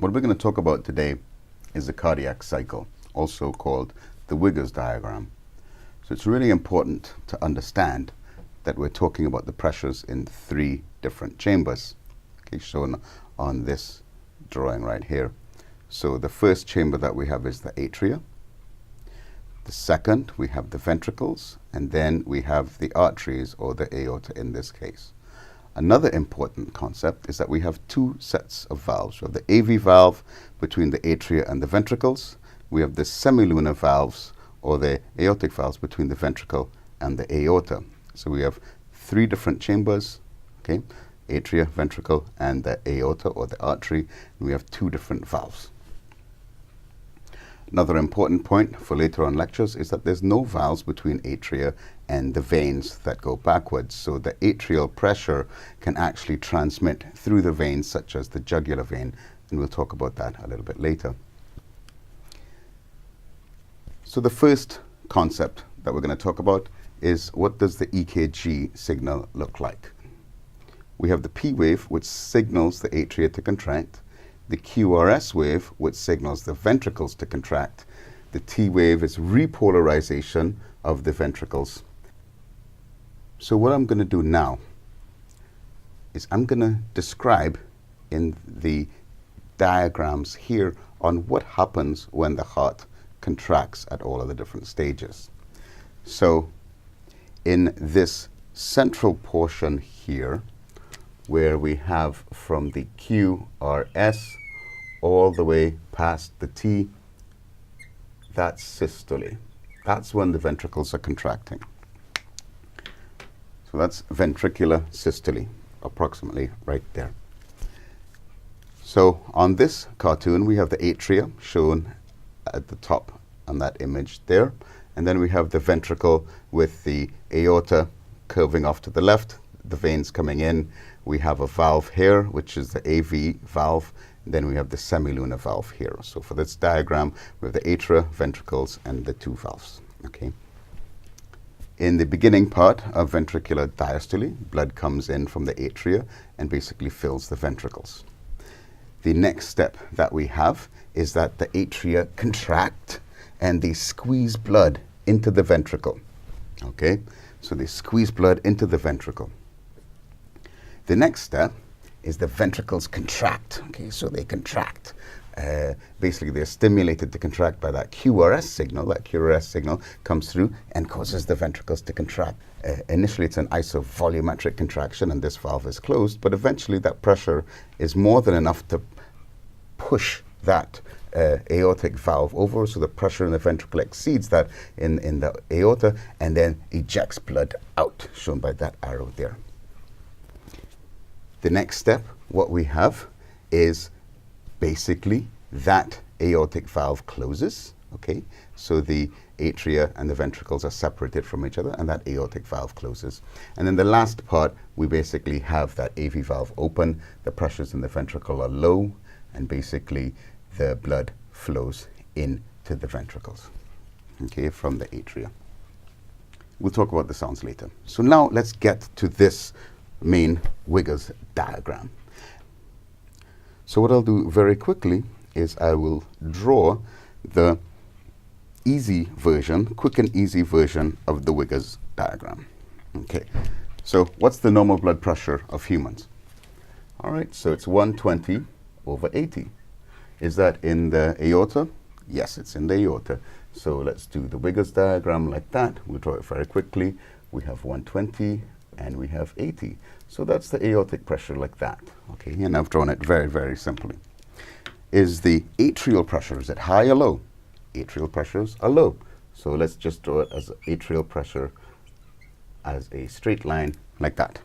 What we're going to talk about today is the cardiac cycle, also called the Wiggers diagram. So it's really important to understand that we're talking about the pressures in 3 different chambers, okay, shown on this drawing right here. So the first chamber that we have is the atria. The second, we have the ventricles, and then we have the arteries, or the aorta in this case. Another important concept is that we have 2 sets of valves. We have the AV valve between the atria and the ventricles. We have the semilunar valves, or the aortic valves, between the ventricle and the aorta. So we have 3 different chambers, okay? Atria, ventricle, and the aorta, or the artery. And we have 2 different valves. Another important point for later on lectures is that there's no valves between atria and the veins that go backwards. So the atrial pressure can actually transmit through the veins, such as the jugular vein, and we'll talk about that a little bit later. So the first concept that we're going to talk about is, what does the EKG signal look like? We have the P wave, which signals the atria to contract, the QRS wave, which signals the ventricles to contract. The T wave is repolarization of the ventricles. So what I'm going to do now is I'm going to describe in the diagrams here on what happens when the heart contracts at all of the different stages. So in this central portion here, where we have from the QRS all the way past the T, that's systole. That's when the ventricles are contracting. So that's ventricular systole, approximately right there. So on this cartoon, we have the atria shown at the top on that image there. And then we have the ventricle with the aorta curving off to the left, the veins coming in. We have a valve here, which is the AV valve. Then we have the semilunar valve here. So for this diagram, we have the atria, ventricles, and the 2 valves. Okay. In the beginning part of ventricular diastole, blood comes in from the atria and basically fills the ventricles. The next step that we have is that the atria contract and they squeeze blood into the ventricle. Okay, so they squeeze blood into the ventricle. The next step is the ventricles contract. Okay, so they contract. Basically, they're stimulated to contract by that QRS signal. That QRS signal comes through and causes the ventricles to contract. Initially, it's an isovolumetric contraction, and this valve is closed, but eventually that pressure is more than enough to push that aortic valve over, so the pressure in the ventricle exceeds that in the aorta, and then ejects blood out, shown by that arrow there. The next step, what we have is basically that aortic valve closes, okay? So the atria and the ventricles are separated from each other, and that aortic valve closes. And then the last part, we basically have that AV valve open, the pressures in the ventricle are low, and basically the blood flows into the ventricles, okay, from the atria. We'll talk about the sounds later. So now let's get to this main Wiggers diagram. So what I'll do very quickly is I will draw the easy version, quick and easy version of the Wiggers diagram. Okay, so what's the normal blood pressure of humans? All right, so it's 120 over 80. Is that in the aorta? Yes, it's in the aorta. So let's do the Wiggers diagram like that. We'll draw it very quickly. We have 120 and we have 80. So that's the aortic pressure like that. Okay, and I've drawn it very, very simply. Is the atrial pressure, is it high or low? Atrial pressures are low. So let's just draw it as atrial pressure as a straight line like that.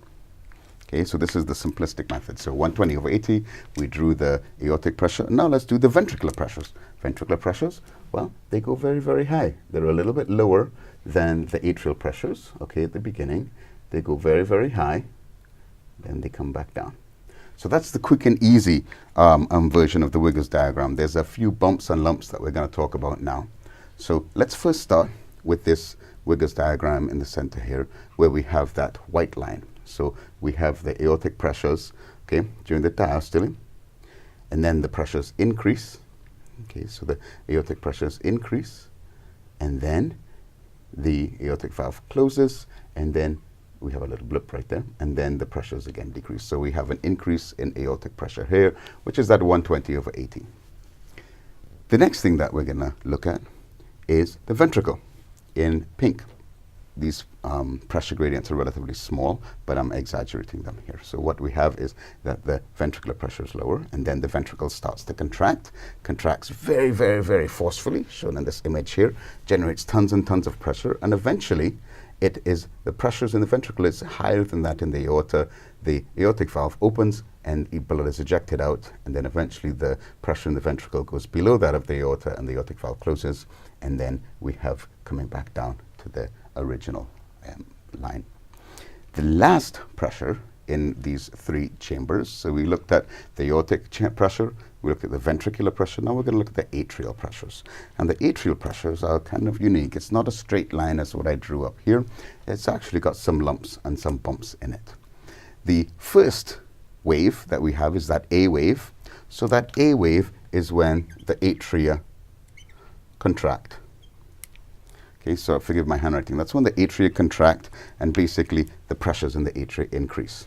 Okay, so this is the simplistic method. So 120 over 80, we drew the aortic pressure. Now let's do the ventricular pressures. Ventricular pressures, well, they go very, very high. They're a little bit lower than the atrial pressures, okay, at the beginning. They go very, very high, then they come back down. So that's the quick and easy version of the Wiggers diagram. There's a few bumps and lumps that we're going to talk about now. So let's first start with this Wiggers diagram in the center here, where we have that white line. So we have the aortic pressures, okay, during the diastole, and then the pressures increase. Okay, so the aortic pressures increase, and then the aortic valve closes, and then we have a little blip right there, and then the pressures again decrease. So we have an increase in aortic pressure here, which is at 120/80. The next thing that we're going to look at is the ventricle in pink. These pressure gradients are relatively small, but I'm exaggerating them here. So what we have is that the ventricular pressure is lower, and then the ventricle starts to contracts very, very, very forcefully, shown in this image here, generates tons and tons of pressure, and eventually the pressures in the ventricle is higher than that in the aorta. The aortic valve opens and the blood is ejected out, and then eventually the pressure in the ventricle goes below that of the aorta and the aortic valve closes, and then we have coming back down to the original line. The last pressure in these three chambers, so we looked at the aortic pressure, we looked at the ventricular pressure, now we're going to look at the atrial pressures. And the atrial pressures are kind of unique. It's not a straight line as what I drew up here. It's actually got some lumps and some bumps in it. The first wave that we have is that A wave. So that A wave is when the atria contract. Okay, so forgive my handwriting. That's when the atria contract and basically the pressures in the atria increase.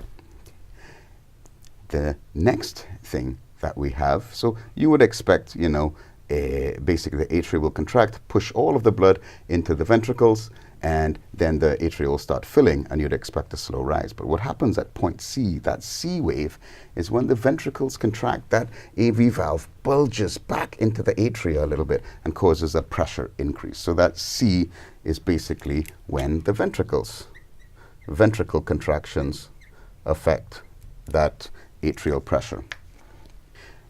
The next thing that we have, so you would expect, basically the atria will contract, push all of the blood into the ventricles, and then the atria will start filling, and you'd expect a slow rise. But what happens at point C, that C wave, is when the ventricles contract, that AV valve bulges back into the atria a little bit and causes a pressure increase. So that C is basically when the ventricle contractions affect that atrial pressure.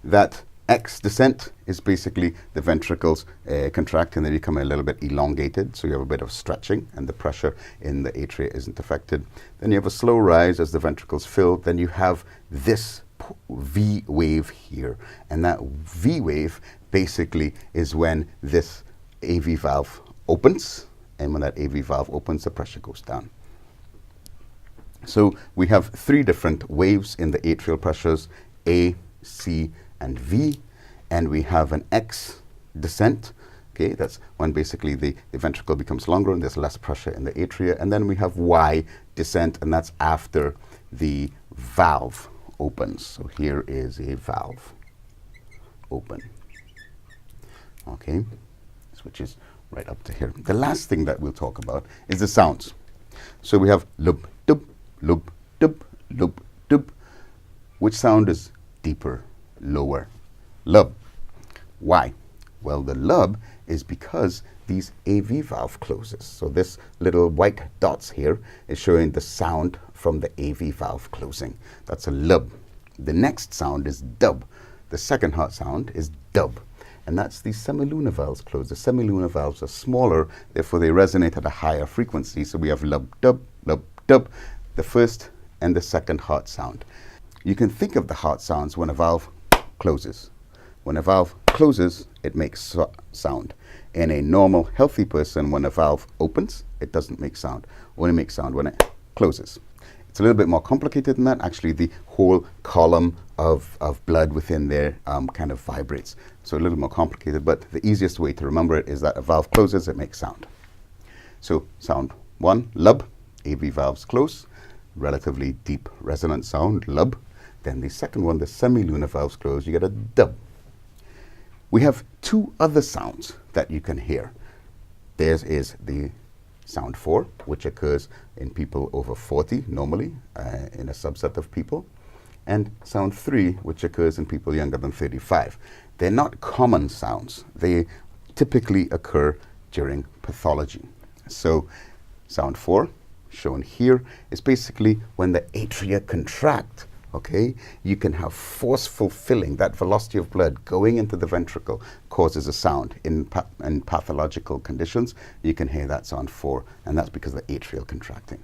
That X descent is basically the ventricles contract and they become a little bit elongated, so you have a bit of stretching and the pressure in the atria isn't affected. Then you have a slow rise as the ventricles fill. Then you have this V wave here, and that V wave basically is when this AV valve opens, and when that AV valve opens, the pressure goes down. So we have three different waves in the atrial pressures, A, C, and V, and we have an X descent. Okay, that's when basically the ventricle becomes longer and there's less pressure in the atria. And then we have Y descent, and that's after the valve opens. So here is a valve open. Okay, which is right up to here. The last thing that we'll talk about is the sounds. So we have lub, dub, lub, dub, lub, dub. Which sound is deeper? Lower. Lub. Why? Well, the lub is because these AV valve closes. So this little white dots here is showing the sound from the AV valve closing. That's a lub. The next sound is dub. The second hard sound is dub. And that's the semilunar valves close. The semilunar valves are smaller, therefore they resonate at a higher frequency. So we have lub, dub, the first and the second heart sound. You can think of the heart sounds when a valve closes. When a valve closes, it makes sound. In a normal, healthy person, when a valve opens, it doesn't make sound. Only makes sound when it closes. It's a little bit more complicated than that. Actually, the whole column of blood within there kind of vibrates. So a little more complicated, but the easiest way to remember it is that a valve closes, it makes sound. So sound one, lub, AV valves close, relatively deep resonant sound, lub. Then the second one, the semilunar valves close, you get a dub. We have two other sounds that you can hear. There is the sound 4, which occurs in people over 40 normally, in a subset of people, and sound 3, which occurs in people younger than 35. They're not common sounds. They typically occur during pathology. So sound 4, shown here, is basically when the atria contract. Okay, you can have forceful filling. That velocity of blood going into the ventricle causes a sound. In pathological conditions, you can hear that sound 4, and that's because of the atrial contracting.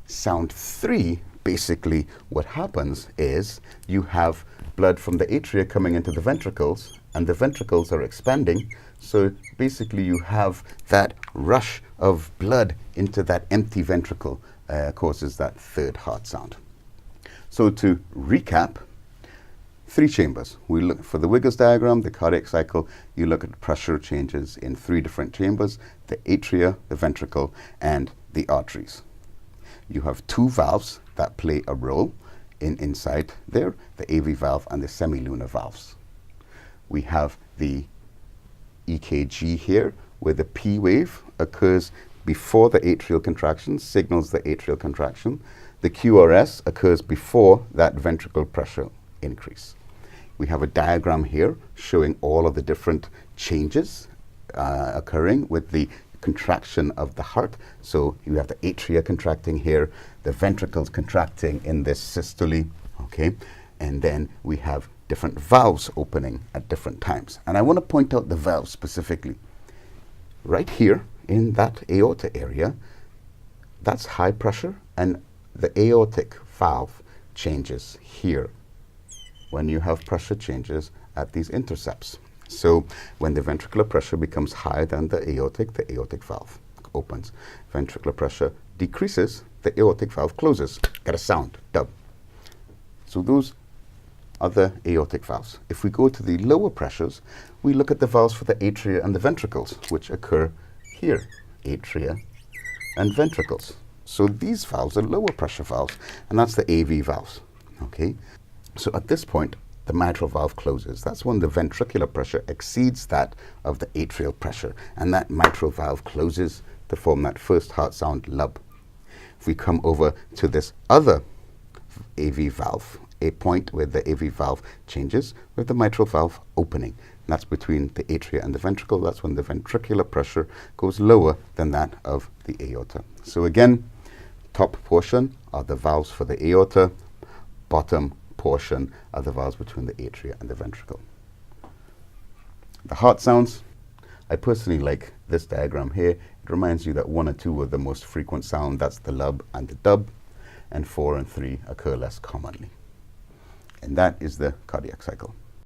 Sound 3, basically what happens is you have blood from the atria coming into the ventricles, and the ventricles are expanding. So basically you have that rush of blood into that empty ventricle causes that third heart sound. So to recap, 3 chambers. We look for the Wiggers diagram, the cardiac cycle. You look at pressure changes in 3 different chambers: the atria, the ventricle, and the arteries. You have 2 valves that play a role inside there: the AV valve and the semilunar valves. We have the EKG here, where the P wave occurs before the atrial contraction, signals the atrial contraction. The QRS occurs before that ventricular pressure increase. We have a diagram here showing all of the different changes occurring with the contraction of the heart. So you have the atria contracting here, the ventricles contracting in this systole, okay? And then we have different valves opening at different times. And I want to point out the valves specifically. Right here in that aorta area, that's high pressure, and the aortic valve changes here when you have pressure changes at these intercepts. So when the ventricular pressure becomes higher than the aortic valve opens. Ventricular pressure decreases, the aortic valve closes. Get a sound, dub. So those are the aortic valves. If we go to the lower pressures, we look at the valves for the atria and the ventricles, which occur here, atria and ventricles. So these valves are lower pressure valves, and that's the AV valves, okay? So at this point, the mitral valve closes. That's when the ventricular pressure exceeds that of the atrial pressure, and that mitral valve closes to form that first heart sound, lub. If we come over to this other AV valve, a point where the AV valve changes with the mitral valve opening. And that's between the atria and the ventricle. That's when the ventricular pressure goes lower than that of the aorta. So again, top portion are the valves for the aorta, bottom portion are the valves between the atria and the ventricle. The heart sounds, I personally like this diagram here. It reminds you that 1 and 2 are the most frequent sound. That's the lub and the dub, and 4 and 3 occur less commonly. And that is the cardiac cycle.